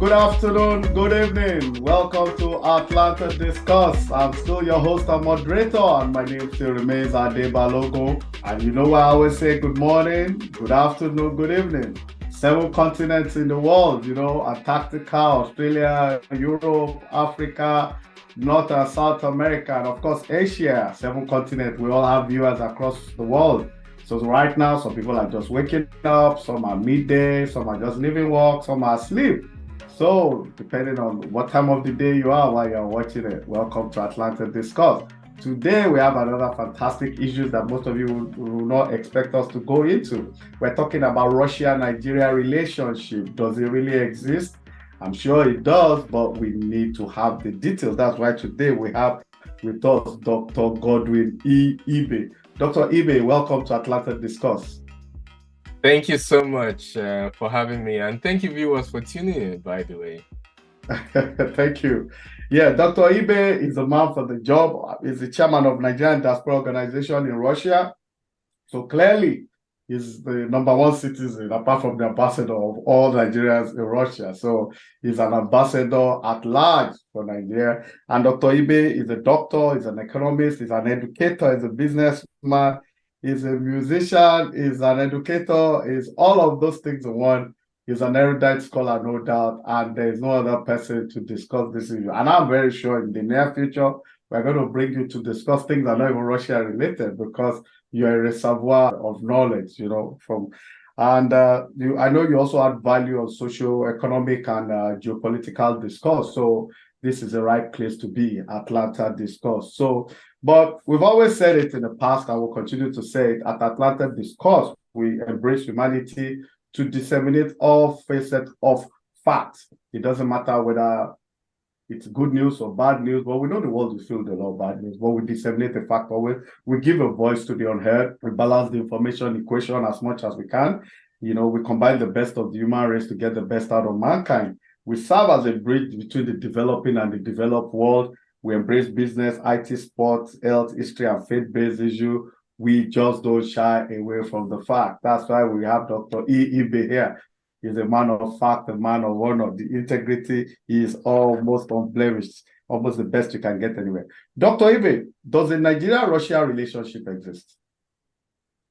Good afternoon, good evening. Welcome to Atlanta Discuss. I'm still your host and moderator, and my name still remains Ade Balogun. And you know I always say good morning, good afternoon, good evening. 7 continents in the world, Antarctica, Australia, Europe, Africa, North and South America, and of course Asia. 7 continents. We all have viewers across the world. So right now, some people are just waking up, some are midday, some are just leaving work, some are asleep. So, depending on what time of the day you are while you're watching it, welcome to Atlanta Discuss. Today, we have another fantastic issue that most of you will not expect us to go into. We're talking about Russia-Nigeria relationship. Does it really exist? I'm sure it does, but we need to have the details. That's why today we have with us Dr. Godwin E. Ibe. Dr. Ibe, welcome to Atlanta Discuss. Thank you so much for having me, and thank you viewers for tuning in, by the way. Thank you. Yeah, Dr. Ibe is a man for the job. He's the chairman of Nigerian Diaspora Organization in Russia. So clearly, he's the number one citizen, apart from the ambassador of all Nigerians in Russia. So he's an ambassador at large for Nigeria. And Dr. Ibe is a doctor, he's an economist, he's an educator, he's a businessman, he's a musician, he's an educator, he's all of those things in one. He's an erudite scholar, no doubt, and there's no other person to discuss this issue. And I'm very sure in the near future, we're going to bring you to discuss things that are not even Russia related, because you're a reservoir of knowledge, and I know you also add value on socio-economic and geopolitical discourse. So this is the right place to be, Atlanta Discourse. So, but we've always said it in the past, and we'll continue to say it at Atlanta Discourse. We embrace humanity to disseminate all facets of facts. It doesn't matter whether it's good news or bad news, but we know the world is filled with a lot of bad news, but we disseminate the fact, but we give a voice to the unheard, we balance the information equation as much as we can. We combine the best of the human race to get the best out of mankind. We serve as a bridge between the developing and the developed world. We embrace business, IT, sports, health, history, and faith-based issues. We just don't shy away from the fact. That's why we have Dr. E. Ibe here. He's a man of fact, a man of honor. The integrity is almost unblemished, almost the best you can get anywhere. Dr. Ibe, does a Nigeria-Russia relationship exist?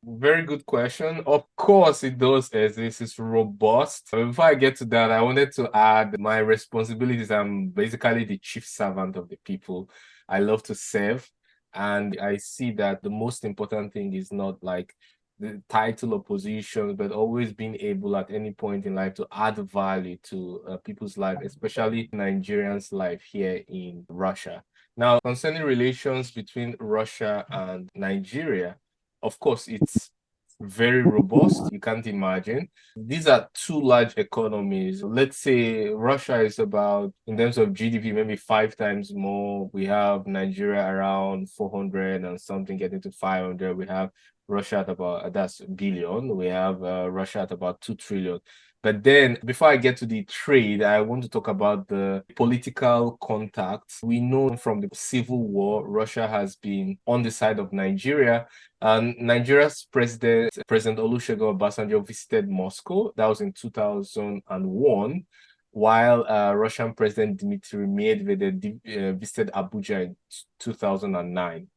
Very good question. Of course, it does exist. It's robust. Before I get to that, I wanted to add my responsibilities. I'm basically the chief servant of the people. I love to serve. And I see that the most important thing is not like the title or position, but always being able at any point in life to add value to people's life, especially Nigerians' life here in Russia. Now, concerning relations between Russia and Nigeria, of course, it's very robust. You can't imagine. These are two large economies. Let's say Russia is about, in terms of GDP, maybe 5 times more. We have Nigeria around 400 and something, getting to 500. We have Russia at about, that's billion. We have Russia at about 2 trillion. But then before I get to the trade, I want to talk about the political contacts. We know from the civil war, Russia has been on the side of Nigeria. And Nigeria's President Olusegun Obasanjo visited Moscow. That was in 2001, while Russian President Dmitry Medvedev visited Abuja in 2009.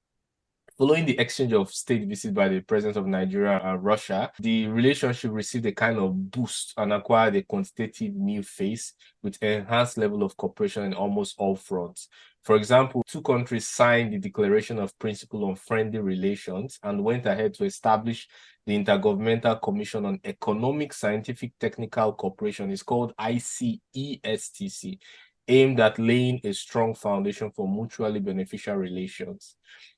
Following the exchange of state visits by the presidents of Nigeria and Russia, the relationship received a kind of boost and acquired a quantitative new phase with enhanced level of cooperation in almost all fronts. For example, two countries signed the Declaration of Principle on Friendly Relations and went ahead to establish the Intergovernmental Commission on Economic, Scientific, Technical Cooperation. It's called ICESTC, aimed at laying a strong foundation for mutually beneficial relations.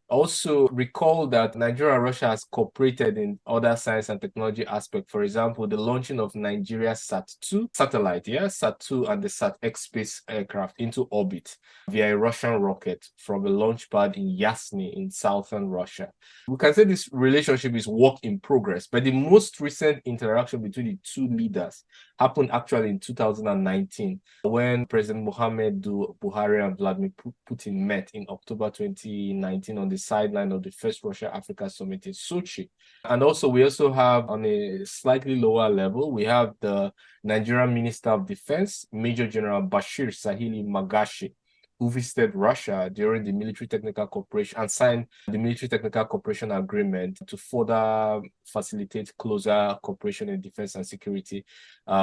Also, recall that Nigeria and Russia has cooperated in other science and technology aspects. For example, the launching of Nigeria's SAT-2 satellite, SAT-2 and the SAT-X space aircraft into orbit via a Russian rocket from a launch pad in Yasny in southern Russia. We can say this relationship is work in progress, but the most recent interaction between the two leaders happened actually in 2019 when President Muhammadu Buhari and Vladimir Putin met in October 2019 on the sideline of the first Russia-Africa summit in Sochi. And also, we also have on a slightly lower level, we have the Nigerian Minister of Defense, Major General Bashir Sahili Magashi, who visited Russia during the military technical cooperation and signed the military technical cooperation agreement to further facilitate closer cooperation in defense and security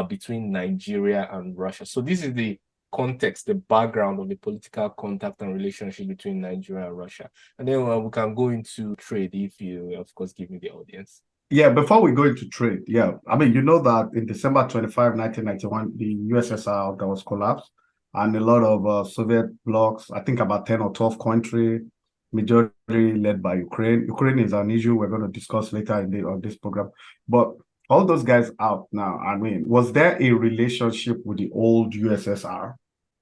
between Nigeria and Russia. So this is the context, the background of the political contact and relationship between Nigeria and Russia. And then we can go into trade if you, of course, give me the audience. Yeah, before we go into trade, I mean, you know that in December 25, 1991, the USSR that was collapsed, and a lot of Soviet blocs, I think about 10 or 12 countries, majority led by Ukraine. Ukraine is an issue we're going to discuss later on this program. But all those guys out now, I mean, was there a relationship with the old USSR?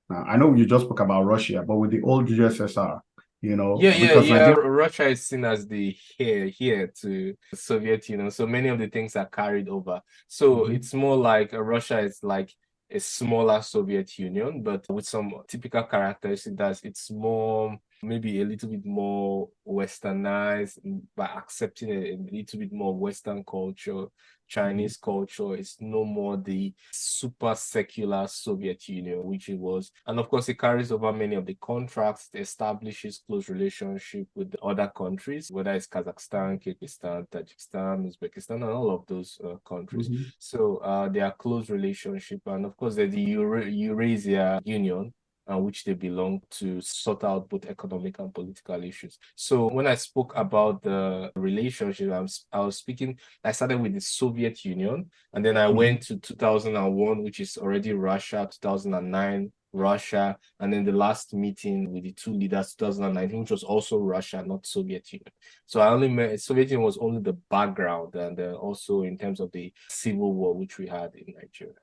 Now, I know you just spoke about Russia, but with the old USSR, because Nigeria... Russia is seen as the heir to the Soviet Union. So many of the things are carried over. So it's more like Russia is like a smaller Soviet Union, but with some typical characteristics that it's more, maybe a little bit more westernized by accepting a little bit more Western culture, Chinese culture. It's no more the super secular Soviet Union, which it was. And of course, it carries over many of the contracts, it establishes close relationship with the other countries, whether it's Kazakhstan, Kyrgyzstan, Tajikistan, Uzbekistan, and all of those countries. So they are close relationship. And of course, there's the Eurasia Union, which they belong to, sort out both economic and political issues. So when I spoke about the relationship, I started with the Soviet Union, and then I went to 2001, which is already Russia, 2009, Russia, and then the last meeting with the two leaders, 2019, which was also Russia, not Soviet Union. So I only met Soviet Union was only the background, and also in terms of the civil war, which we had in Nigeria.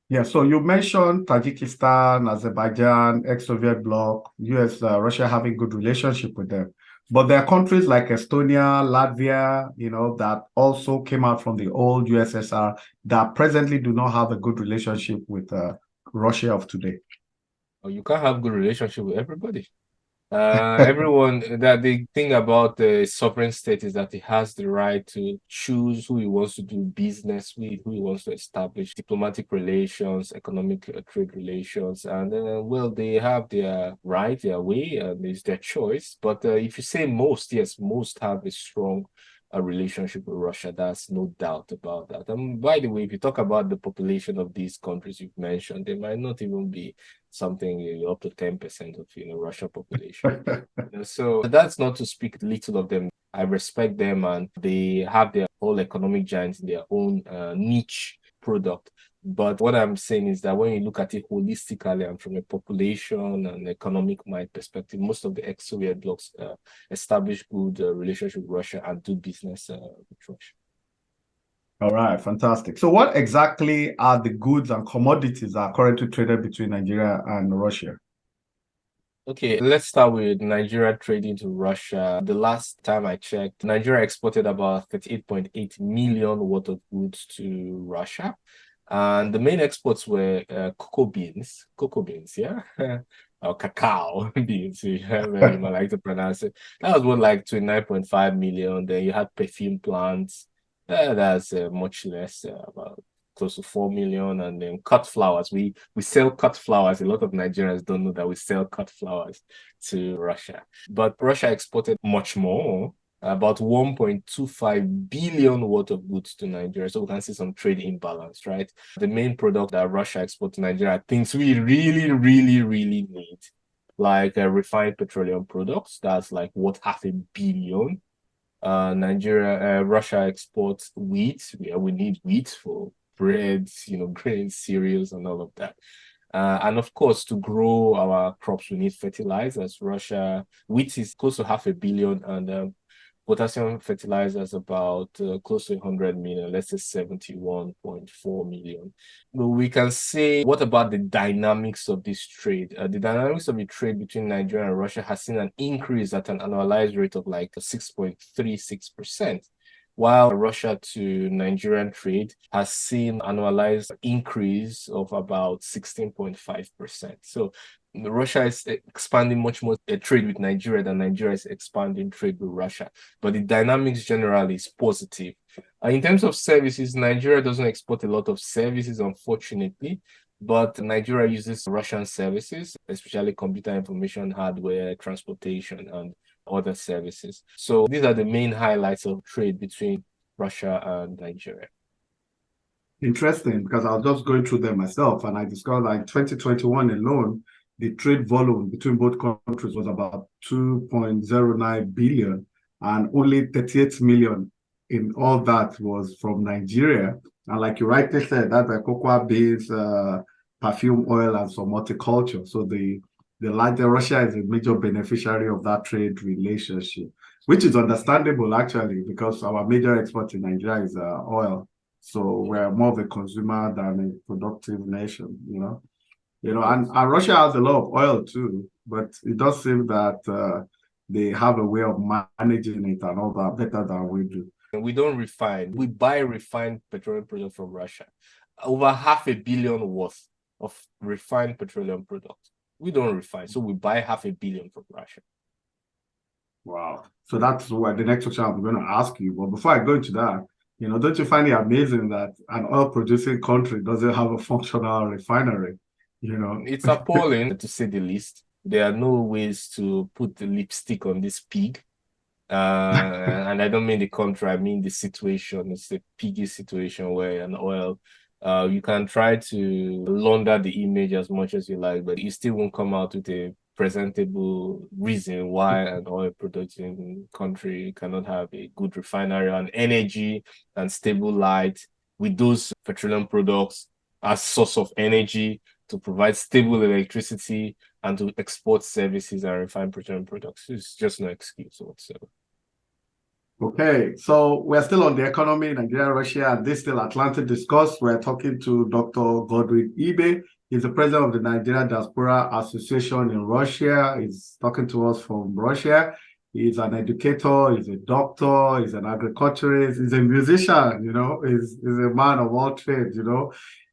Yeah, so you mentioned Tajikistan, Azerbaijan, ex-Soviet bloc, US, Russia having good relationship with them. But there are countries like Estonia, Latvia, that also came out from the old USSR that presently do not have a good relationship with Russia of today. You can't have good relationship with everybody. Everyone, that the thing about the sovereign state is that it has the right to choose who he wants to do business with, who he wants to establish diplomatic relations, economic trade relations, and they have their right, their way, and it's their choice. But if you say most, yes, most have a strong relationship with Russia. That's no doubt about that. And by the way, if you talk about the population of these countries you've mentioned, they might not even be something up to 10% of Russia population. So that's not to speak little of them. I respect them, and they have their whole economic giants in their own niche product. But what I'm saying is that when you look at it holistically and from a population and economic mind perspective, most of the ex-Soviet blocs establish good relationship with Russia and do business with Russia. All right, fantastic. So what exactly are the goods and commodities that are currently traded between Nigeria and Russia? Okay, let's start with Nigeria trading to Russia. The last time I checked, Nigeria exported about 38.8 million worth of goods to Russia. And the main exports were cocoa beans, yeah? Or cacao beans, however you might like to pronounce it. That was like 29.5 million. Then you had perfume plants. That's much less, about close to 4 million. And then cut flowers. We sell cut flowers. A lot of Nigerians don't know that we sell cut flowers to Russia. But Russia exported much more, about 1.25 billion worth of goods to Nigeria. So we can see some trade imbalance, right? The main product that Russia exports to Nigeria are things we really, really, really need, like refined petroleum products. That's like what, 500 million. Russia exports wheat. We need wheat for bread, grains, cereals, and all of that. And of course, to grow our crops, we need fertilizers. Wheat is close to 500 million, and potassium fertilizers about close to 100 million, let's say 71.4 million. But we can say, what about the dynamics of this trade? The dynamics of the trade between Nigeria and Russia has seen an increase at an annualized rate of like 6.36%. while Russia to Nigerian trade has seen annualized increase of about 16.5%. So Russia is expanding much more trade with Nigeria than Nigeria is expanding trade with Russia. But the dynamics generally is positive. In terms of services, Nigeria doesn't export a lot of services, unfortunately, but Nigeria uses Russian services, especially computer information, hardware, transportation, and other services. So these are the main highlights of trade between Russia and Nigeria. Interesting, because I was just going through them myself, and I discovered that in 2021 alone, the trade volume between both countries was about 2.09 billion, and only 38 million in all that was from Nigeria. And like you rightly said, that's a cocoa beans, perfume oil, and some horticulture. So the larger Russia is a major beneficiary of that trade relationship, which is understandable actually, because our major export in Nigeria is oil. So we're more of a consumer than a productive nation, and Russia has a lot of oil too, but it does seem that they have a way of managing it and all that better than we do. And we don't refine. We buy refined petroleum products from Russia. Over $500 million worth of refined petroleum products. We don't refine, so we buy $500 million from Russia. Wow. So that's what the next question I'm going to ask you. But before I go into that, don't you find it amazing that an oil-producing country doesn't have a functional refinery? It's appalling to say the least. There are no ways to put the lipstick on this pig. And I don't mean the country, I mean the situation. It's a piggy situation where an oil, you can try to launder the image as much as you like, but you still won't come out with a presentable reason why an oil producing country cannot have a good refinery and energy and stable light with those petroleum products as source of energy to provide stable electricity and to export services and refined petroleum products. It's just no excuse whatsoever. Okay, so we're still on the economy, Nigeria, Russia, and this still Atlantic Discourse. We're talking to Dr. Godwin Ibe. He's the president of the Nigeria Diaspora Association in Russia. He's talking to us from Russia. He's an educator, he's a doctor, he's an agriculturist, he's a musician, he's a man of all trades,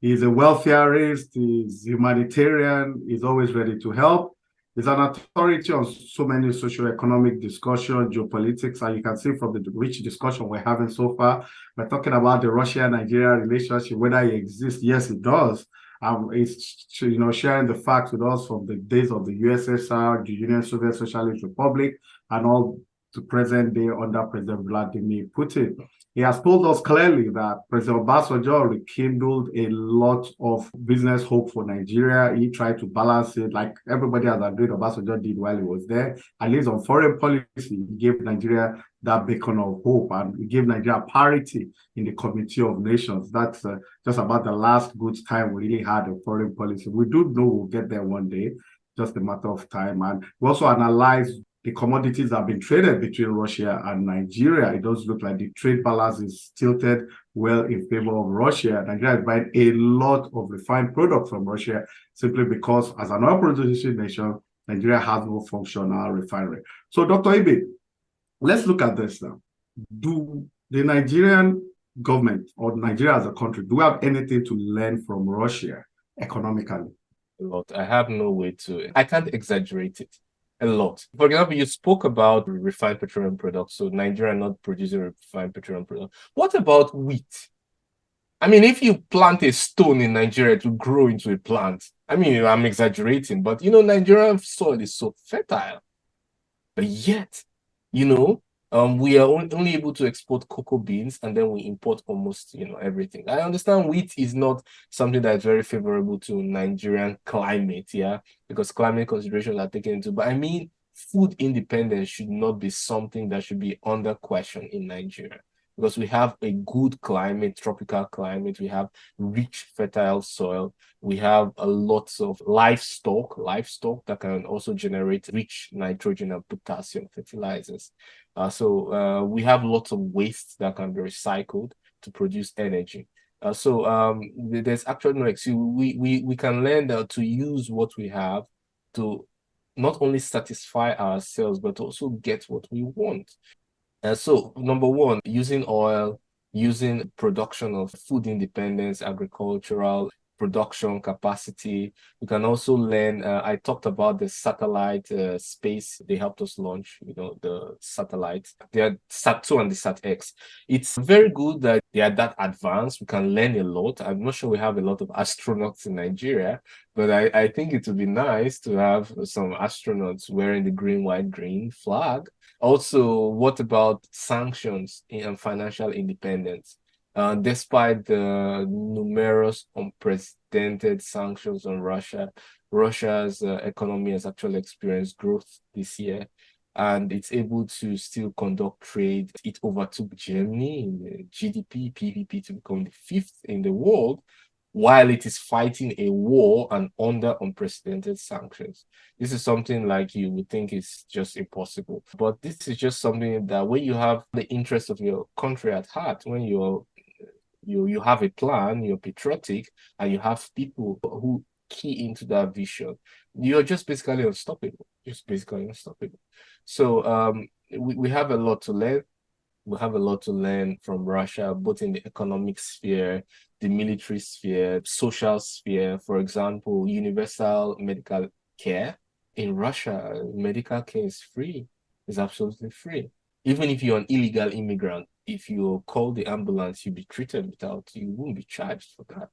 He's a welfareist, he's humanitarian, he's always ready to help. He's an authority on so many socio-economic discussion, geopolitics, and you can see from the rich discussion we're having so far, we're talking about the Russia-Nigeria relationship, whether it exists. Yes, it does. It's sharing the facts with us from the days of the USSR, the Union Soviet Socialist Republic, and all to present day under President Vladimir Putin. He has told us clearly that President Obasanjo rekindled a lot of business hope for Nigeria. He tried to balance it like everybody has agreed Obasanjo did while he was there. At least on foreign policy, he gave Nigeria that beacon of hope, and he gave Nigeria parity in the Committee of Nations. That's just about the last good time we really had a foreign policy. We do know we'll get there one day, just a matter of time. And we also analyze the commodities that have been traded between Russia and Nigeria. It does look like the trade balance is tilted well in favor of Russia. Nigeria is buying a lot of refined products from Russia simply because as an oil producing nation, Nigeria has no functional refinery. So Dr. Ibe, let's look at this now. Do the Nigerian government or Nigeria as a country, do we have anything to learn from Russia economically? A lot. I have no way to, I can't exaggerate it. A lot. For example, you spoke about refined petroleum products, so Nigeria not producing refined petroleum products. What about wheat? I mean, if you plant a stone in Nigeria, it will grow into a plant. I mean, I'm exaggerating, but Nigerian soil is so fertile. But yet, we are only able to export cocoa beans, and then we import almost, everything. I understand wheat is not something that is very favorable to Nigerian climate, yeah, because climate considerations are taken into. But I mean, food independence should not be something that should be under question in Nigeria, because we have a good climate, tropical climate. We have rich, fertile soil. We have a lot of livestock that can also generate rich nitrogen and potassium fertilizers. So we have lots of waste that can be recycled to produce energy. So there's actually no excuse. We can learn to use what we have to not only satisfy ourselves, but also get what we want. So, number one, using oil, using production of food independence, agricultural production capacity. We can also learn. I talked about the satellite space they helped us launch, the satellites. They are Sat2 and the Sat-X. It's very good that they are that advanced. We can learn a lot. I'm not sure we have a lot of astronauts in Nigeria, but I think it would be nice to have some astronauts wearing the green, white, green flag. Also, what about sanctions and financial independence? Despite the numerous unprecedented sanctions on Russia, Russia's economy has actually experienced growth this year, and it's able to still conduct trade. It overtook Germany in the GDP, PVP to become the fifth in the world, while it is fighting a war and under unprecedented sanctions. This is something like you would think is just impossible. But this is just something that when you have the interest of your country at heart, when you have a plan, you're patriotic, and you have people who key into that vision, you're just basically unstoppable. Just basically unstoppable. So we have a lot to learn. We have a lot to learn from Russia, both in the economic sphere, the military sphere, social sphere. For example, universal medical care. In Russia, medical care is free. It's absolutely free. Even if you're an illegal immigrant, if you call the ambulance, you'll be treated you won't be charged for that.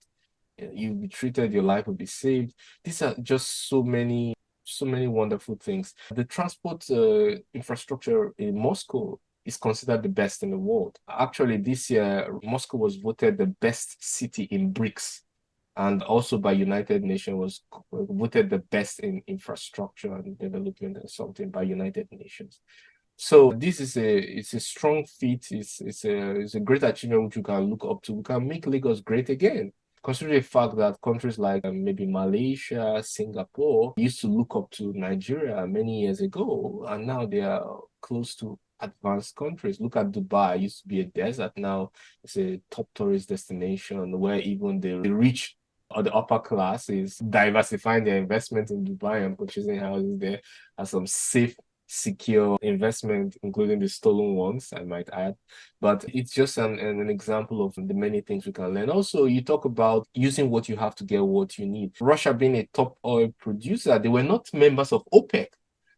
You'll be treated, your life will be saved. These are just so many wonderful things. The transport infrastructure in Moscow is considered the best in the world. Actually, this year, Moscow was voted the best city in BRICS, and also by United Nations was voted the best in infrastructure and development and something by United Nations. So this is it's a strong feat. It's a great achievement which you can look up to. We can make Lagos great again. Consider the fact that countries like maybe Malaysia, Singapore used to look up to Nigeria many years ago, and now they are close to advanced countries. Look at Dubai, it used to be a desert. Now it's a top tourist destination where even the rich or the upper class is diversifying their investment in Dubai and purchasing houses there as some safe, secure investment, including the stolen ones, I might add. But it's just an example of the many things we can learn. Also, you talk about using what you have to get what you need. Russia being a top oil producer, they were not members of OPEC,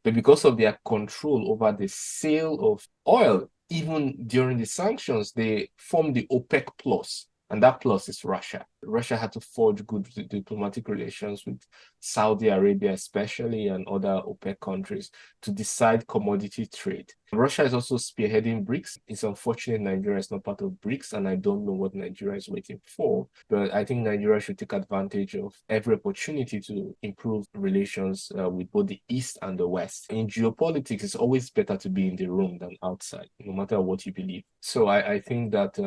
but because of their control over the sale of oil, even during the sanctions, they formed the OPEC Plus. And that plus is Russia. Russia had to forge good diplomatic relations with Saudi Arabia, especially, and other OPEC countries to decide commodity trade. Russia is also spearheading BRICS. It's unfortunate Nigeria is not part of BRICS, and I don't know what Nigeria is waiting for. But I think Nigeria should take advantage of every opportunity to improve relations with both the East and the West. In geopolitics, it's always better to be in the room than outside, no matter what you believe. So I think that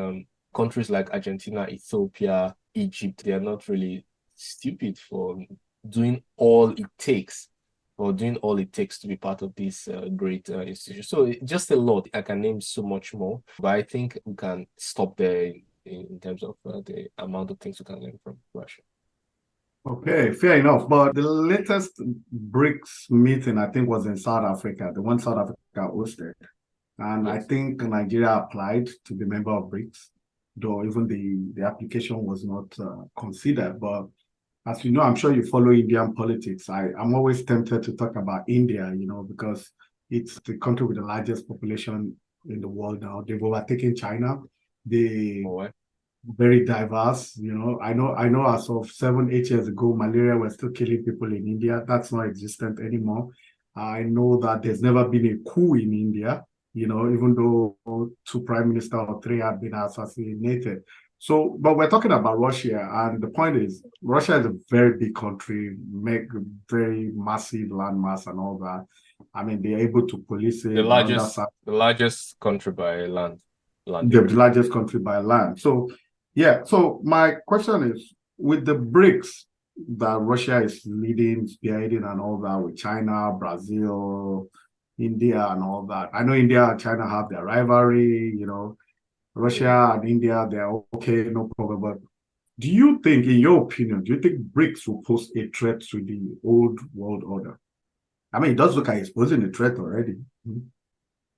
countries like Argentina, Ethiopia, Egypt, they are not really stupid for doing all it takes to be part of this great institution. So just a lot. I can name so much more, but I think we can stop there in terms of the amount of things we can learn from Russia. Okay, fair enough. But the latest BRICS meeting, I think, was in South Africa, the one South Africa hosted. And I think Nigeria applied to be member of BRICS, though even the application was not considered. But as you know, I'm sure you follow Indian politics. I'm always tempted to talk about India, because it's the country with the largest population in the world now. They've overtaken China. They very diverse. I know as of 7-8 years ago, malaria was still killing people in India. That's not existent anymore. I know that there's never been a coup in India, even though 2 prime ministers or 3 have been assassinated. So, but we're talking about Russia, and the point is, Russia is a very big country, make very massive landmass and all that. I mean, they're able to police it. The largest country by land. The largest country by land. So, yeah. So my question is, with the BRICS that Russia is leading, spearheading, and all that, with China, Brazil, India, and all that. I know India and China have their rivalry. Russia and India, they're okay, no problem. But do you think, in your opinion, do you think BRICS will pose a threat to the old world order? I mean, it does look like it's posing a threat already.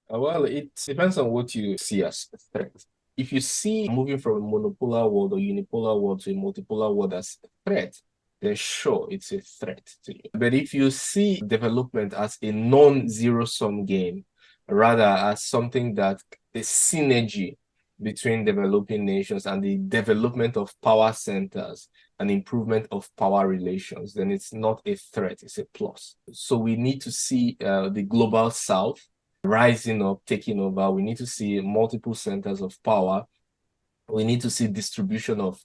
Well, it depends on what you see as a threat. If you see moving from a monopolar world or unipolar world to a multipolar world as a threat, then sure, it's a threat to you. But if you see development as a non-zero sum game, rather as something that the synergy between developing nations and the development of power centers and improvement of power relations, then it's not a threat, it's a plus. So we need to see the global south rising up, taking over. We need to see multiple centers of power. We need to see distribution of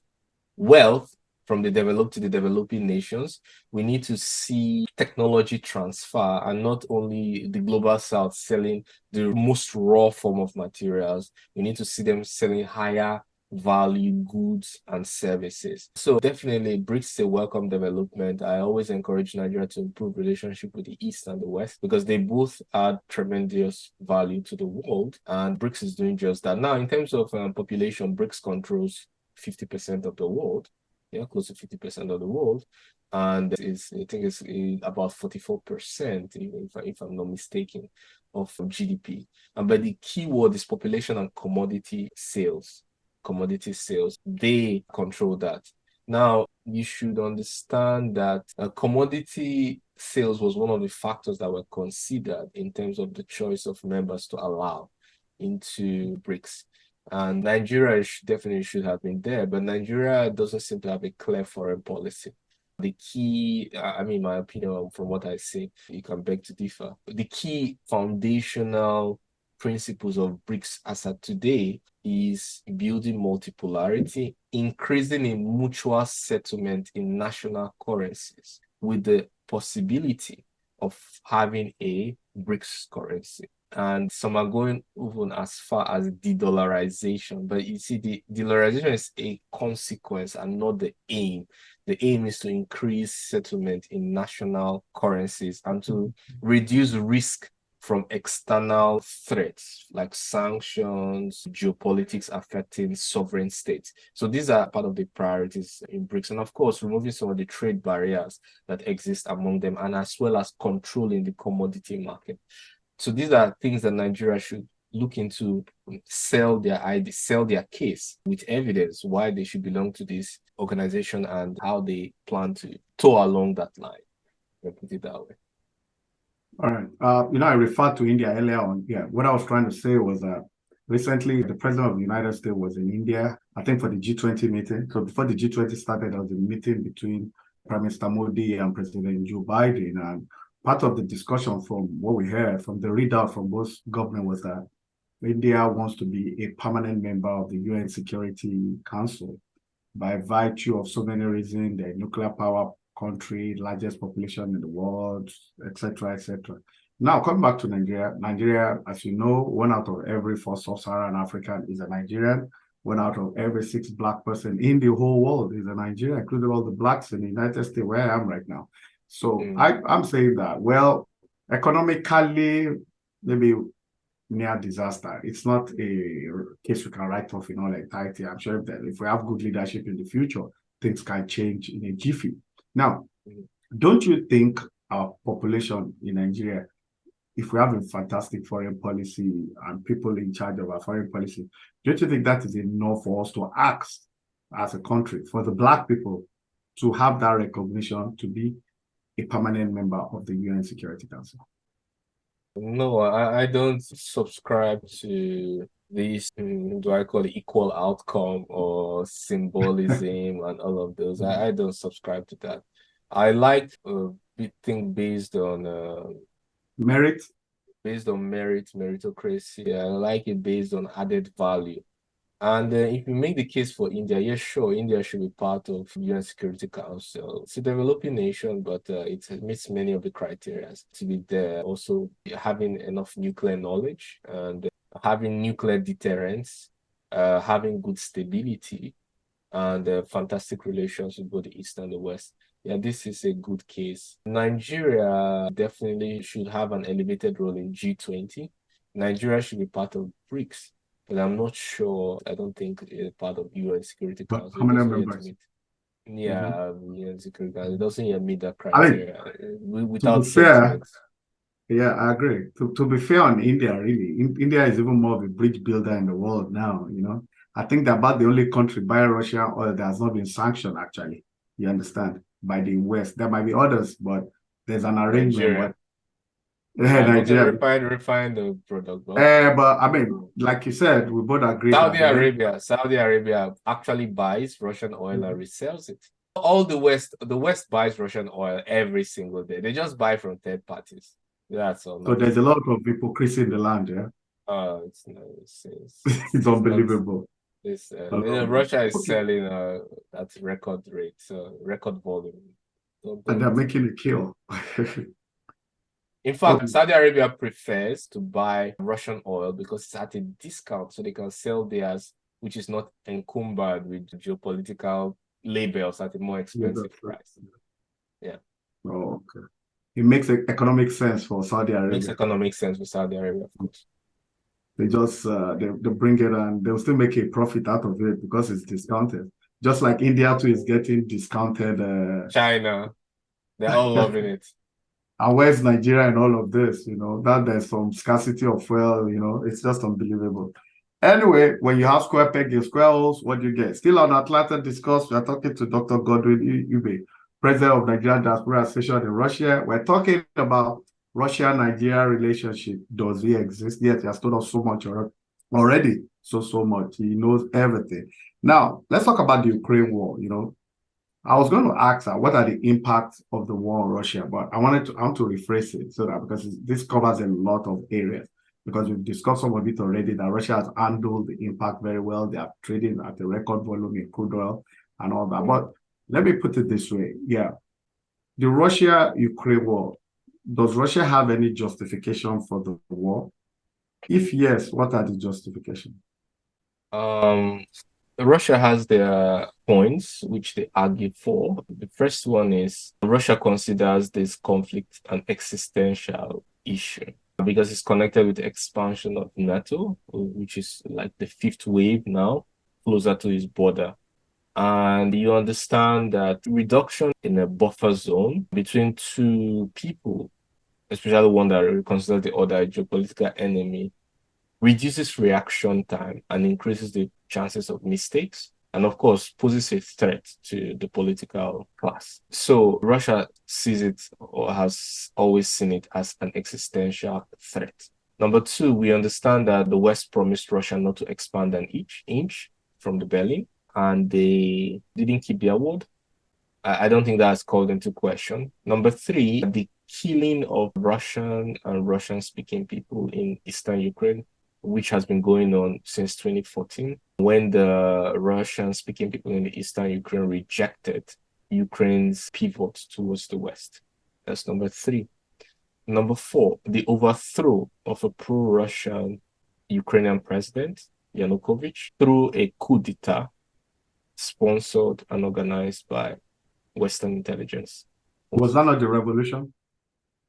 wealth from the developed to the developing nations. We need to see technology transfer and not only the global south selling the most raw form of materials. We need to see them selling higher value goods and services. So definitely BRICS is a welcome development. I always encourage Nigeria to improve relationship with the East and the West because they both add tremendous value to the world, and BRICS is doing just that. Now, in terms of population, BRICS controls 50% of the world, yeah, close to 50% of the world, and I think it's about 44%, if I'm not mistaken, of GDP. But the key word is population and commodity sales. Commodity sales, they control that. Now, you should understand that commodity sales was one of the factors that were considered in terms of the choice of members to allow into BRICS. And Nigeria definitely should have been there, but Nigeria doesn't seem to have a clear foreign policy. The key, I mean, my opinion from what I see, you can beg to differ. The key foundational principles of BRICS as of today is building multipolarity, increasing in mutual settlement in national currencies with the possibility of having a BRICS currency. And some are going even as far as de-dollarization. But you see, the dollarization is a consequence and not the aim. The aim is to increase settlement in national currencies and to reduce risk from external threats like sanctions, geopolitics affecting sovereign states. So these are part of the priorities in BRICS. And of course, removing some of the trade barriers that exist among them, and as well as controlling the commodity market. So these are things that Nigeria should look into, sell their ID, sell their case with evidence why they should belong to this organization and how they plan to tow along that line. I'll put it that way. All right. I referred to India earlier on. Yeah, what I was trying to say was that recently the president of the United States was in India, I think for the G20 meeting. So before the G20 started, there was a meeting between Prime Minister Modi and President Joe Biden. And part of the discussion from what we heard from the readout from both government was that India wants to be a permanent member of the UN Security Council by virtue of so many reasons, the nuclear power country, largest population in the world, etc., etc. Now, coming back to Nigeria, as you know, 1 out of every 4 sub-Saharan African is a Nigerian. 1 out of every 6 Black person in the whole world is a Nigerian, including all the Blacks in the United States, where I am right now. So I'm saying that, well, economically, maybe near disaster. It's not a case we can write off in all entirety. I'm sure that if we have good leadership in the future, things can change in a jiffy. Now, don't you think our population in Nigeria, if we have a fantastic foreign policy and people in charge of our foreign policy, don't you think that is enough for us to ask as a country, for the Black people to have that recognition to be a permanent member of the UN Security Council? No, I don't subscribe to this, do I call it equal outcome or symbolism and all of those. I don't subscribe to that. I like think based on merit, meritocracy. I like it based on added value. And if you make the case for India, yes, sure, India should be part of UN Security Council. It's a developing nation, but it meets many of the criteria to be there. Also, having enough nuclear knowledge and having nuclear deterrence, having good stability, and fantastic relations with both the East and the West. Yeah, this is a good case. Nigeria definitely should have an elevated role in G20. Nigeria should be part of BRICS. But I'm not sure. I don't think it's part of UN Security Council. Permanent members. UN Security Council. It doesn't yet meet that I mean, criteria without to be fair, Yeah, I agree. To be fair on India, really, India is even more of a bridge builder in the world now, you know. I think they're about the only country buying Russian oil that has not been sanctioned, actually. You understand? By the West. There might be others, but there's an arrangement Nigeria. where Okay, Nigeria. refine the product, but But I mean, like you said, we both agree that Saudi Arabia actually buys Russian oil and resells it. All the West buys Russian oil every single day. They just buy from third parties. That's all, so not there's a from. lot of hypocrisy in the land, yeah. It's no, It's it's not. unbelievable. It's Um, Russia is okay. selling at record rate, record volume. And they're Don't. making a kill. In Okay. fact, Saudi Arabia prefers to buy Russian oil because it's at a discount, so they can sell theirs, which is not encumbered with geopolitical labels at a more Yeah, expensive that's right. price. Yeah, Oh, okay. It makes economic sense for Saudi makes Arabia. economic sense for Saudi Arabia, of course. They just they bring it and they'll still make a profit out of it because it's discounted. Just like India too is getting discounted. China, they're all loving it. And where's Nigeria and all of this? You know, that there's some scarcity of fuel, you know, it's just unbelievable. Anyway, when you have square peg in square holes, what do you get? Still on Atlanta Discuss, we are talking to Dr. Godwin Ube, president of Nigerian Diaspora Association in Russia. We're talking about Russia-Nigeria relationship. Does it exist? Yes, he has told us so much already. So much. He knows everything. Now, let's talk about the Ukraine war, you know. I was going to ask her what are the impacts of the war on Russia, but I want to rephrase it so that because this covers a lot of areas. Because we've discussed some of it already, that Russia has handled the impact very well. They are trading at a record volume in crude oil and all that. But let me put it this way: yeah, the Russia-Ukraine war. Does Russia have any justification for the war? If yes, what are the justifications? Um, Russia has their points which they argue for. The first one is Russia considers this conflict an existential issue because it's connected with the expansion of NATO, which is like the fifth wave now, closer to its border. And you understand that reduction in a buffer zone between two people, especially one that considers the other a geopolitical enemy, reduces reaction time and increases the chances of mistakes, and of course poses a threat to the political class. So Russia sees it, or has always seen it, as an existential threat. Number two, we understand that the West promised Russia not to expand an inch from the belly, and they didn't keep their word. I don't think that's called into question. Number three, the killing of Russian and Russian-speaking people in Eastern Ukraine, which has been going on since 2014, when the Russian-speaking people in the Eastern Ukraine rejected Ukraine's pivot towards the West. That's number three. Number four, the overthrow of a pro-Russian Ukrainian president, Yanukovych, through a coup d'etat sponsored and organized by Western intelligence. Was that not the revolution?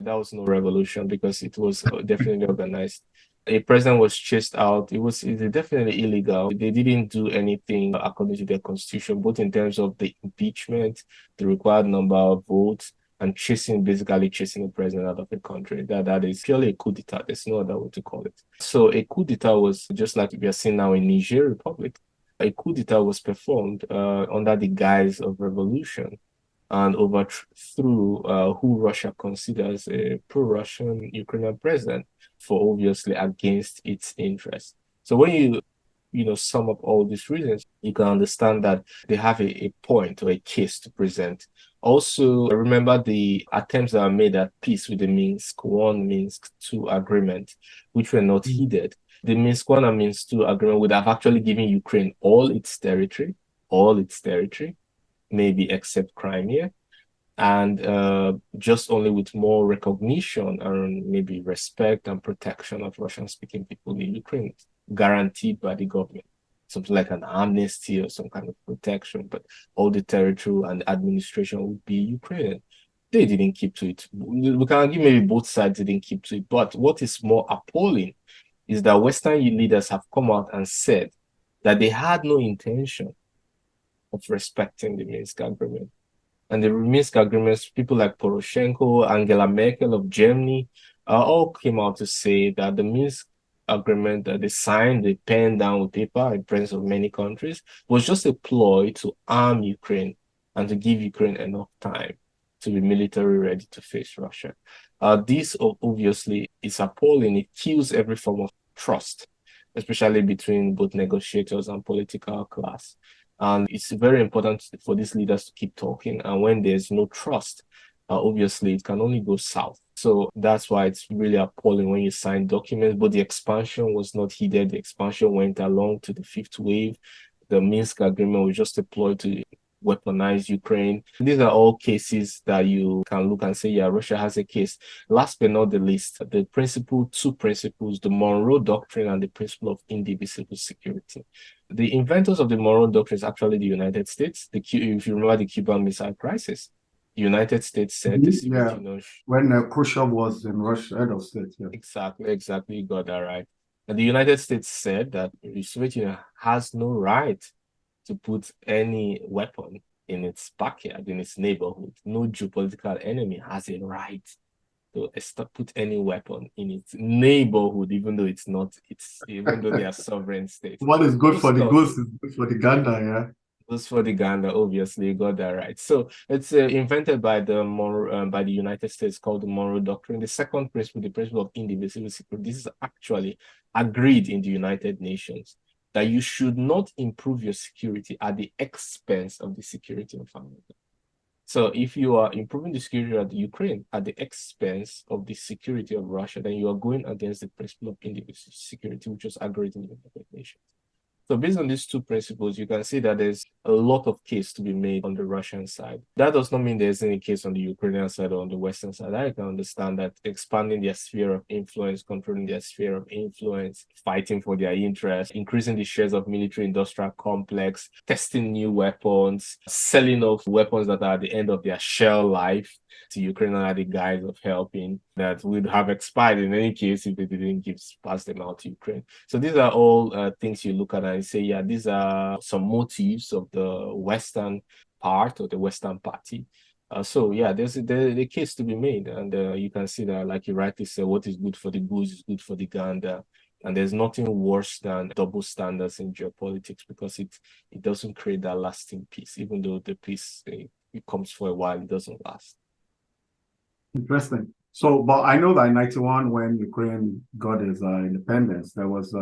That was no revolution because it was definitely organized. A president was chased out. It's definitely illegal. They didn't do anything according to their constitution, both in terms of the impeachment, the required number of votes, and basically chasing the president out of the country. That is purely a coup d'etat. There's no other way to call it. So a coup d'etat was just like we are seeing now in Niger Republic. A coup d'etat was performed under the guise of revolution and overthrew who Russia considers a pro-Russian Ukrainian president, for obviously against its interests. So when you sum up all these reasons, you can understand that they have a point or a case to present. Also, remember the attempts that were made at peace with the Minsk I, Minsk II agreement, which were not heeded. The Minsk I and Minsk II agreement would have actually given Ukraine all its territory, maybe except Crimea, and just only with more recognition and maybe respect and protection of Russian-speaking people in Ukraine, guaranteed by the government. Something like an amnesty or some kind of protection, but all the territory and administration would be Ukrainian. They didn't keep to it. We can argue maybe both sides didn't keep to it, but what is more appalling is that Western leaders have come out and said that they had no intention of respecting the Minsk agreement. And the Minsk agreements, people like Poroshenko, Angela Merkel of Germany, all came out to say that the Minsk agreement that they signed, they penned down with paper in presence of many countries, was just a ploy to arm Ukraine and to give Ukraine enough time to be military ready to face Russia. This obviously is appalling. It kills every form of trust, especially between both negotiators and political class. And it's very important for these leaders to keep talking. And when there's no trust, obviously it can only go south. So that's why it's really appalling when you sign documents. But the expansion was not heeded. The expansion went along to the fifth wave. The Minsk agreement was just deployed to weaponize Ukraine. These are all cases that you can look and say, yeah, Russia has a case. Last but not the least, the two principles, the Monroe Doctrine and the principle of indivisible security. The inventors of the Monroe Doctrine is actually the United States. If you remember the Cuban Missile Crisis, the United States said the Soviet Union. When Khrushchev was in Russia, head of state. Yeah. Exactly, you got that right. And the United States said that the Soviet Union has no right to put any weapon in its backyard, in its neighborhood. No geopolitical enemy has a right to put any weapon in its neighborhood, even though even though they are sovereign states. What is good for the goose is good for the gander, yeah. Goose for the gander, obviously, you got that right. So it's invented by the United States, called the Monroe Doctrine. The second principle, the principle of indivisible security, this is actually agreed in the United Nations, that you should not improve your security at the expense of the security of America. So if you are improving the security of Ukraine at the expense of the security of Russia, then you are going against the principle of indivisible security, which was agreed in the United Nations. So based on these two principles, you can see that there's a lot of case to be made on the Russian side. That does not mean there's any case on the Ukrainian side or on the Western side. I can understand that expanding their sphere of influence, controlling their sphere of influence, fighting for their interests, increasing the shares of military-industrial complex, testing new weapons, selling off weapons that are at the end of their shell life to Ukraine under the guise of helping, that would have expired in any case if they didn't pass them out to Ukraine. So these are all things you look at and say, yeah, these are some motives of the Western part or the Western party. So yeah, there's the case to be made, and you can see that, like you rightly said, what is good for the goose is good for the gander. And there's nothing worse than double standards in geopolitics, because it doesn't create that lasting peace. Even though the peace it comes for a while, it doesn't last. Interesting. So, but I know that in 91, when Ukraine got its independence, there was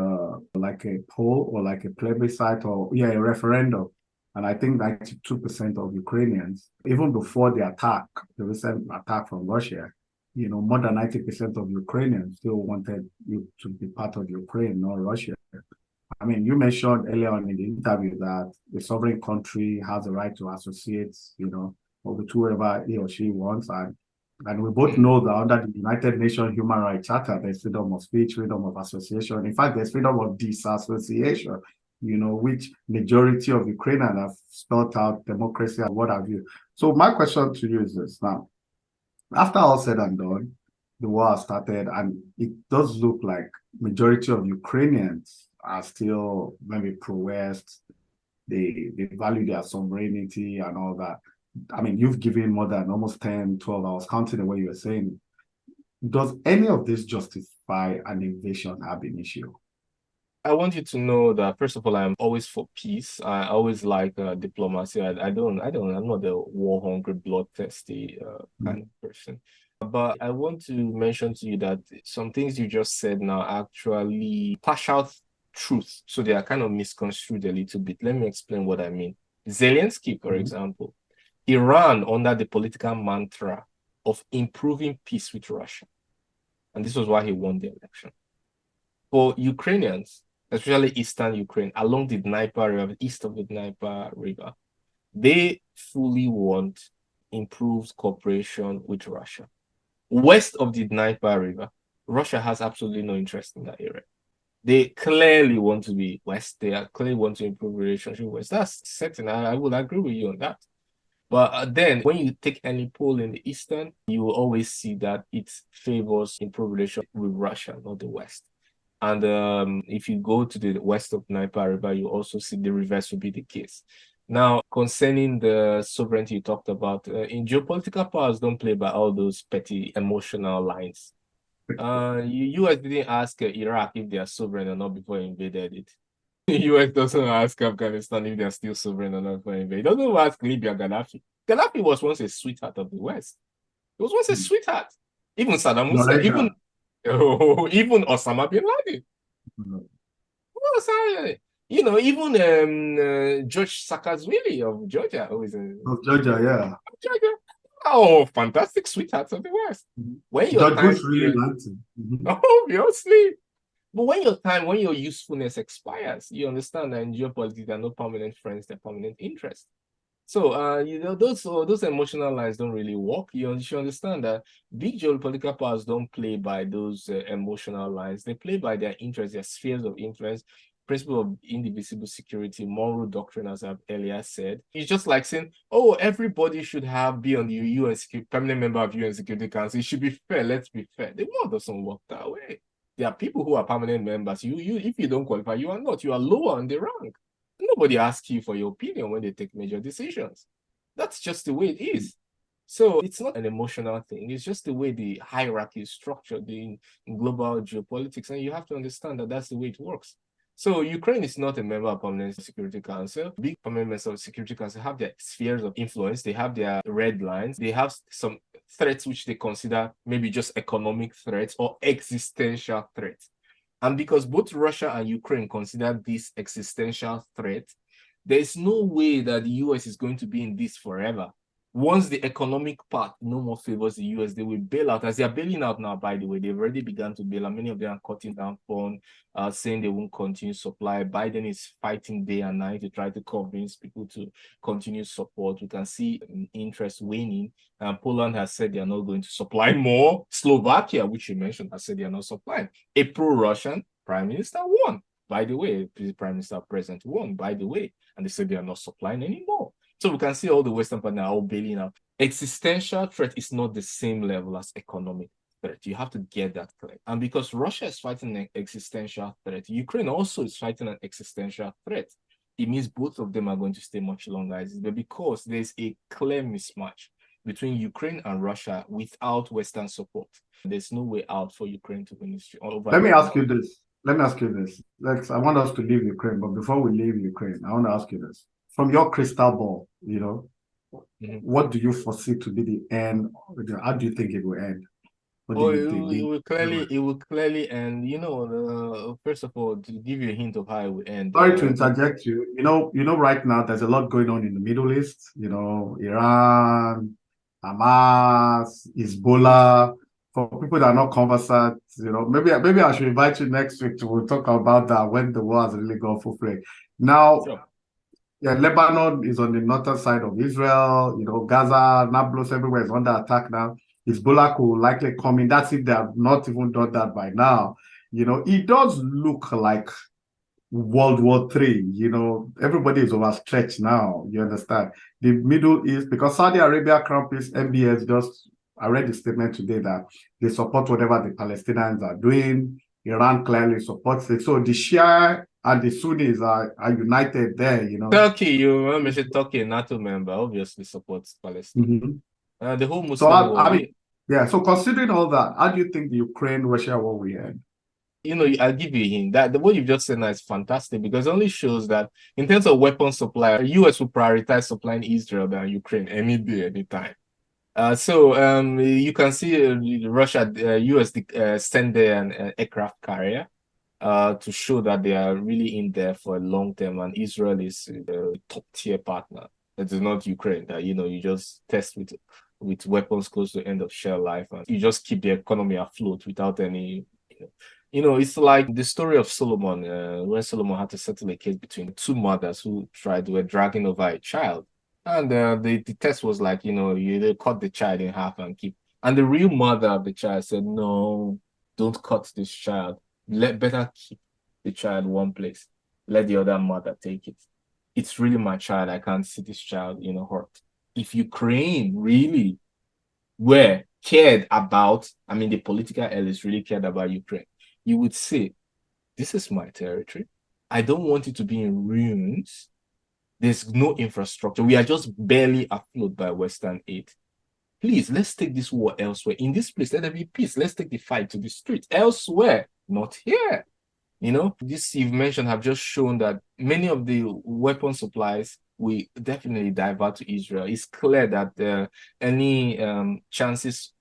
like a poll or like a plebiscite or a referendum. And I think 92% of Ukrainians, even before the recent attack from Russia, more than 90% of Ukrainians still wanted you to be part of Ukraine, not Russia. I mean, you mentioned earlier on in the interview that the sovereign country has a right to associate, with whoever he or she wants. And we both know that under the United Nations Human Rights Charter, there's freedom of speech, freedom of association. In fact, there's freedom of disassociation, which majority of Ukrainians have sought out democracy and what have you. So my question to you is this now. After all said and done, the war has started, and it does look like majority of Ukrainians are still maybe pro-West. They value their sovereignty and all that. I mean, you've given more than almost 10, 12 hours counting the way you were saying. Does any of this justify an invasion ab initio? I want you to know that, first of all, I'm always for peace. I always like diplomacy. I'm not a war-hungry, bloodthirsty kind of person. But I want to mention to you that some things you just said now are actually partial truth. So they are kind of misconstrued a little bit. Let me explain what I mean. Zelensky, for example, he ran under the political mantra of improving peace with Russia. And this was why he won the election. For Ukrainians, especially Eastern Ukraine, along the Dnieper River, east of the Dnieper River, they fully want improved cooperation with Russia. West of the Dnieper River, Russia has absolutely no interest in that area. They clearly want to be West. They clearly want to improve relationship with West. That's certain. I will agree with you on that. But then when you take any poll in the Eastern, you will always see that it favors improved relationship with Russia, not the West. And if you go to the west of Dnieper River, you also see the reverse will be the case. Now, concerning the sovereignty you talked about, in geopolitical powers don't play by all those petty emotional lines. US didn't ask Iraq if they are sovereign or not before it invaded it. US doesn't ask Afghanistan if they are still sovereign or not before it invaded. It doesn't even ask Libya Gaddafi. Gaddafi was once a sweetheart of the West. He was once a sweetheart. Even Saddam Hussein, even even Osama bin Laden. Even George Saakashvili of Georgia, who is Of Georgia, yeah. Georgia. Oh, fantastic sweethearts of the West. When your George time Bush really liked him. obviously. But when your usefulness expires, you understand that in geopolitics, there are no permanent friends, they're permanent interests. So, those emotional lines don't really work. You should understand that big geopolitical powers don't play by those emotional lines. They play by their interests, their spheres of influence, principle of indivisible security, moral doctrine, as I've earlier said. It's just like saying, oh, everybody should be on the UN permanent member of UN Security Council. It should be fair. Let's be fair. The world doesn't work that way. There are people who are permanent members. If you don't qualify, you are not. You are lower on the rank. Nobody asks you for your opinion when they take major decisions. That's just the way it is. So it's not an emotional thing. It's just the way the hierarchy is structured in global geopolitics. And you have to understand that that's the way it works. So Ukraine is not a member of Permanent Security Council. Big permanent members of the Security Council have their spheres of influence. They have their red lines. They have some threats which they consider maybe just economic threats or existential threats. And because both Russia and Ukraine consider this existential threat, there is no way that the US is going to be in this forever. Once the economic part no more favors the US, they will bail out. As they are bailing out now, by the way, they've already begun to bail out. Many of them are cutting down phone, saying they won't continue supply. Biden is fighting day and night to try to convince people to continue support. We can see interest waning. Poland has said they are not going to supply more. Slovakia, which you mentioned, has said they are not supplying. A pro-Russian prime minister won, by the way. The prime minister present won, by the way. And they said they are not supplying anymore. So we can see all the Western partners are all bailing out. Existential threat is not the same level as economic threat. You have to get that correct. And because Russia is fighting an existential threat, Ukraine also is fighting an existential threat. It means both of them are going to stay much longer. But because there's a clear mismatch between Ukraine and Russia without Western support, there's no way out for Ukraine to win this. Let me ask you this. I want us to leave Ukraine, but before we leave Ukraine, I want to ask you this. From your crystal ball, what do you foresee to be the end? How do you think it will end? It will clearly end. First of all, to give you a hint of how it will end. Sorry to interject you. Right now there's a lot going on in the Middle East. Iran, Hamas, Hezbollah. For people that are not conversant, maybe I should invite you next week to talk about that when the war has really gone full fledged. Now. Sure. Yeah, Lebanon is on the northern side of Israel. Gaza, Nablus, everywhere is under attack now. Hezbollah will likely come in. That's if they have not even done that by now. It does look like World War III. Everybody is overstretched now. You understand? The Middle East, because Saudi Arabia Crown Prince MBS I read the statement today that they support whatever the Palestinians are doing. Iran clearly supports it. So the Shia and the Sunnis are united there, Turkey, you remember Turkey, a NATO member, obviously supports Palestine. The whole Muslim world. So considering all that, how do you think the Ukraine-Russia war will end? I'll give you a hint. That the what you've just said now is fantastic because it only shows that in terms of weapon supply, the US will prioritize supplying Israel than Ukraine any day, any time. You can see Russia, US send there an aircraft carrier to show that they are really in there for a long term, and Israel is a top tier partner. It is not Ukraine that you just test with weapons close to the end of shell life, and you just keep the economy afloat without any. It's like the story of Solomon, when Solomon had to settle a case between two mothers who were dragging over a child. And the test was like, you cut the child in half and keep. And the real mother of the child said, no, don't cut this child. Better keep the child one place. Let the other mother take it. It's really my child. I can't see this child, hurt. If Ukraine really cared about, the political elites really cared about Ukraine, you would say, this is my territory. I don't want it to be in ruins. There's no infrastructure. We are just barely afloat by Western aid. Please, let's take this war elsewhere. In this place, let there be peace. Let's take the fight to the streets. Elsewhere, not here. This you've mentioned have just shown that many of the weapon supplies we definitely divert to Israel. It's clear that any chances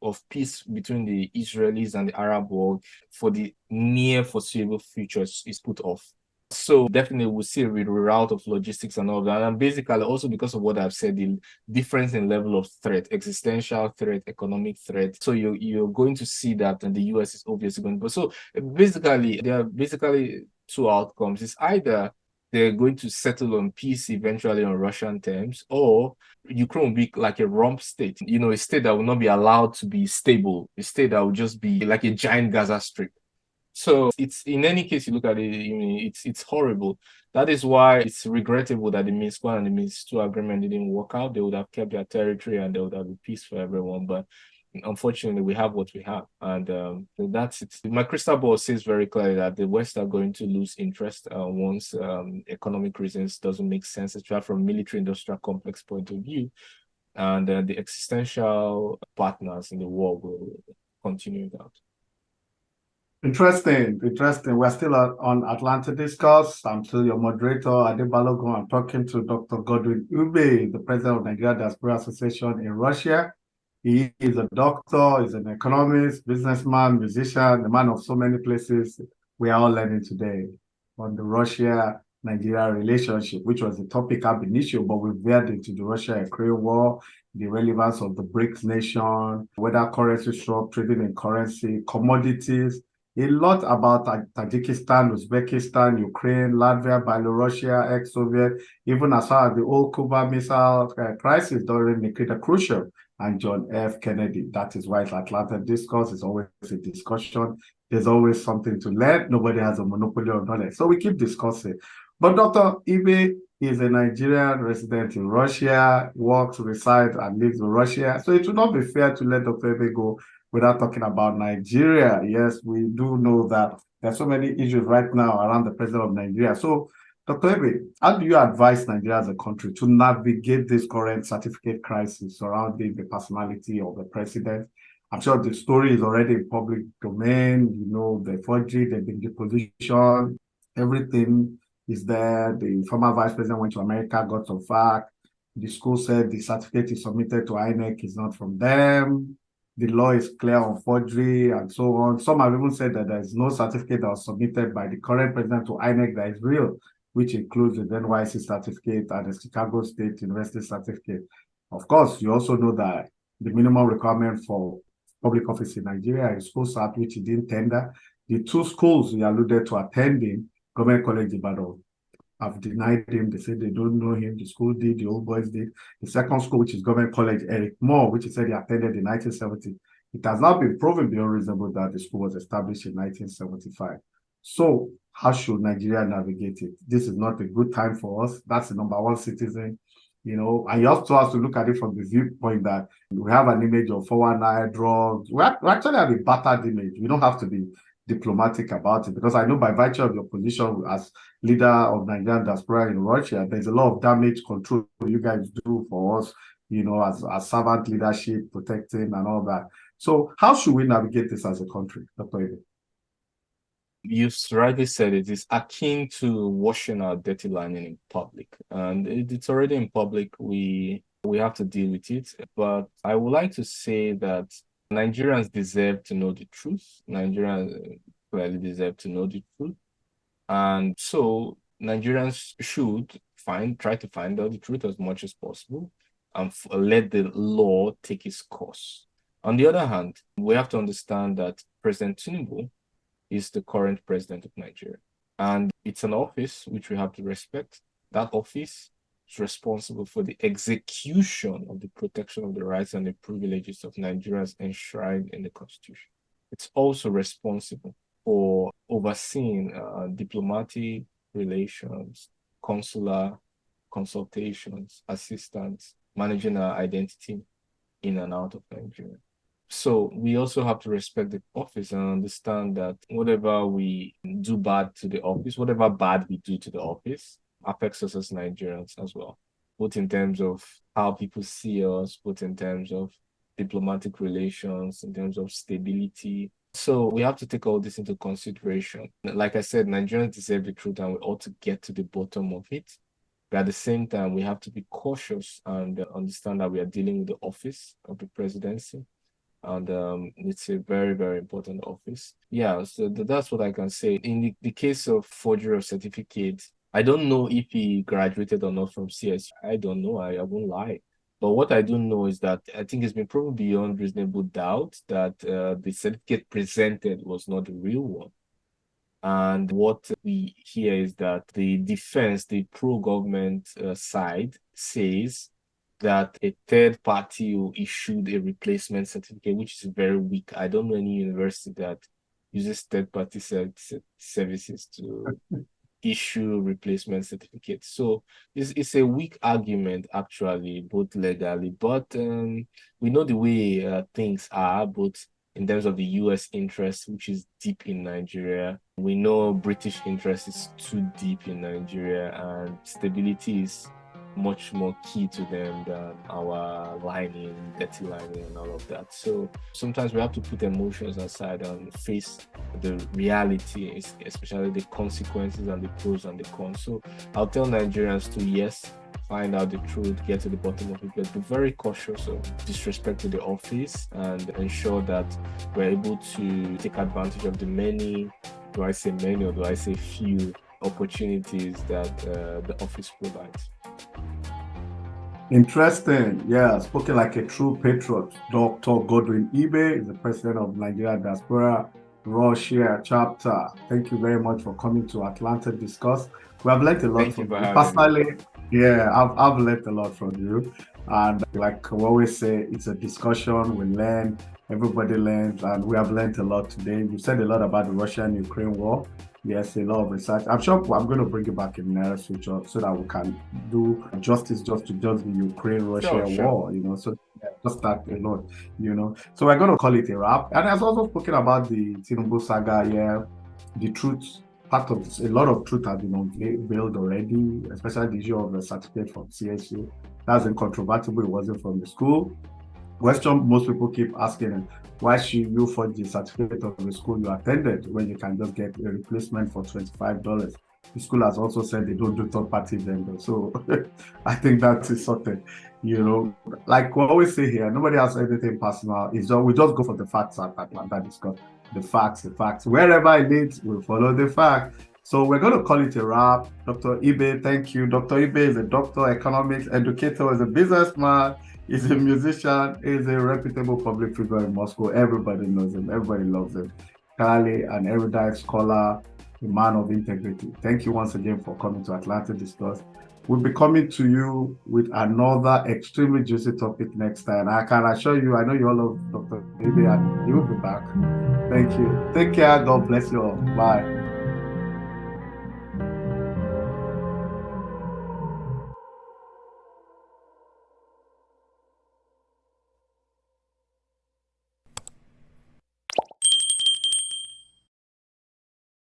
of peace between the Israelis and the Arab world for the near foreseeable future is put off. So definitely we'll see a reroute of logistics and all that. And basically also because of what I've said, the difference in level of threat, existential threat, economic threat. So you're going to see that, and the US is obviously going to. So basically, there are basically two outcomes. It's either they're going to settle on peace eventually on Russian terms, or Ukraine will be like a rump state, a state that will not be allowed to be stable, a state that will just be like a giant Gaza Strip. So it's, in any case you look at it, it's horrible. That is why it's regrettable that the Minsk I and the Minsk II agreement didn't work out. They would have kept their territory and there would have been peace for everyone. But unfortunately, we have what we have, and that's it. My crystal ball says very clearly that the West are going to lose interest once economic reasons doesn't make sense, especially from military-industrial complex point of view, and the existential partners in the war will continue that. Interesting. We're still on Atlanta Discuss. I'm still your moderator, Adebalogun. I'm talking to Dr. Godwin Ube, the president of Nigeria Diaspora Association in Russia. He is a doctor, he's an economist, businessman, musician, a man of so many places. We are all learning today on the Russia-Nigeria relationship, which was the topic ab initio, but we've veered into the Russia-Ukraine war, the relevance of the BRICS nation, whether currency swap, trading in currency, commodities, a lot about Tajikistan, Uzbekistan, Ukraine, Latvia, Belarusia, ex-Soviet, even as far as the old Cuba missile crisis during Nikita Khrushchev and John F. Kennedy. That is why it's Atlanta Discourse. It's always a discussion. There's always something to learn. Nobody has a monopoly of knowledge. So we keep discussing. But Dr. Ibe is a Nigerian resident in Russia, works, resides, and lives in Russia. So it would not be fair to let Dr. Ibe go without talking about Nigeria. Yes, we do know that there's so many issues right now around the president of Nigeria. So, Dr. Ebe, how do you advise Nigeria as a country to navigate this current certificate crisis surrounding the personality of the president? I'm sure the story is already in public domain. The forgery, the deposition, everything is there. The former vice president went to America, got some fact. The school said the certificate is submitted to INEC is not from them. The law is clear on forgery and so on. Some have even said that there is no certificate that was submitted by the current president to INEC that is real, which includes the NYC certificate and the Chicago State University certificate. Of course, you also know that the minimum requirement for public office in Nigeria is COSAT, which he didn't tender. The two schools he alluded to attending, Government College Ibadan, have denied him. They said they don't know him. The school did, the old boys did. The second school, which is Government College Eric Moore, which he said he attended in 1970. It has now been proven beyond reasonable that the school was established in 1975. So how should Nigeria navigate it? This is not a good time for us. That's the number one citizen, and you also have to look at it from the viewpoint that we have an image of 419 drugs. We actually have a battered image. We don't have to be diplomatic about it, because I know by virtue of your position as leader of Nigerian diaspora in Russia, there's a lot of damage control you guys do for us, as servant leadership, protecting and all that. So how should we navigate this as a country, Dr. Ebe? You rightly said it is akin to washing our dirty linen in public, and it's already in public. We have to deal with it. But I would like to say that Nigerians deserve to know the truth. Nigerians clearly deserve to know the truth. And so Nigerians should try to find out the truth as much as possible and let the law take its course. On the other hand, we have to understand that President Tinubu is the current president of Nigeria. And it's an office which we have to respect. That office is responsible for the execution of the protection of the rights and the privileges of Nigerians enshrined in the Constitution. It's also responsible for overseeing diplomatic relations, consular consultations, assistance, managing our identity in and out of Nigeria. So we also have to respect the office and understand that whatever we do bad to the office, whatever bad we do to the office, affects us as Nigerians as well. both in terms of how people see us, both in terms of diplomatic relations, in terms of stability. So we have to take all this into consideration. Like I said, Nigerians deserve the truth and we ought to get to the bottom of it. But at the same time, we have to be cautious and understand that we are dealing with the office of the presidency. And it's a very, very important office. Yeah, so that's what I can say. In the case of forgery of certificates, I don't know if he graduated or not from CSU. I don't know. I won't lie. But what I do know is that I think it's been proven beyond reasonable doubt that the certificate presented was not the real one. And what we hear is that the defense, the pro-government side, says that a third party who issued a replacement certificate, which is very weak. I don't know any university that uses third-party services to issue replacement certificates. So it's a weak argument, actually, both legally, but we know the way things are, both in terms of the US interest, which is deep in Nigeria. We know British interest is too deep in Nigeria, and stability is much more key to them than our lining, dirty lining, and all of that. So sometimes we have to put emotions aside and face the reality, especially the consequences and the pros and the cons. So I'll tell Nigerians to, yes, find out the truth, get to the bottom of it, but be very cautious of disrespect to the office and ensure that we're able to take advantage of the many, do I say many or do I say few, opportunities that the office provides. Interesting. Yeah, spoken like a true patriot. Dr. Godwin Ibe is the president of Nigeria Diaspora Russia chapter. Thank you very much for coming to Atlanta Discuss. We have learned a lot from you. Personally, yeah, I've learned a lot from you. And like we always say, it's a discussion. We learn, everybody learns, and we have learned a lot today. You said a lot about the Russian-Ukraine war. Yes, a lot of research. I'm sure I'm going to bring it back in the near future so that we can do justice just to just the Ukraine-Russia war, you know, so just that alone, you know. So we're going to call it a wrap. And I've also spoken about the Tinubu saga here, the truth, part of this, a lot of truth has been unveiled already, especially the issue of the certificate from CSU. That's incontrovertible, it wasn't from the school. Question most people keep asking, why should you forge the certificate of the school you attended when you can just get a replacement for $25? The school has also said they don't do third-party vendors. So I think that is something, you know, like we always say here, nobody has anything personal. It's just, we just go for the facts at Atlanta Discuss. The facts. Wherever it leads, we'll follow the fact. So we're going to call it a wrap. Dr. Ibe, thank you. Dr. Ibe is a doctor, economics educator, is a businessman. He's a musician, he's a reputable public figure in Moscow. Everybody knows him, everybody loves him. Clearly an erudite scholar, a man of integrity. Thank you once again for coming to Atlanta Discuss. We'll be coming to you with another extremely juicy topic next time. I can assure you, I know you all love Dr. Ibe and he will be back. Thank you. Take care. God bless you all. Bye.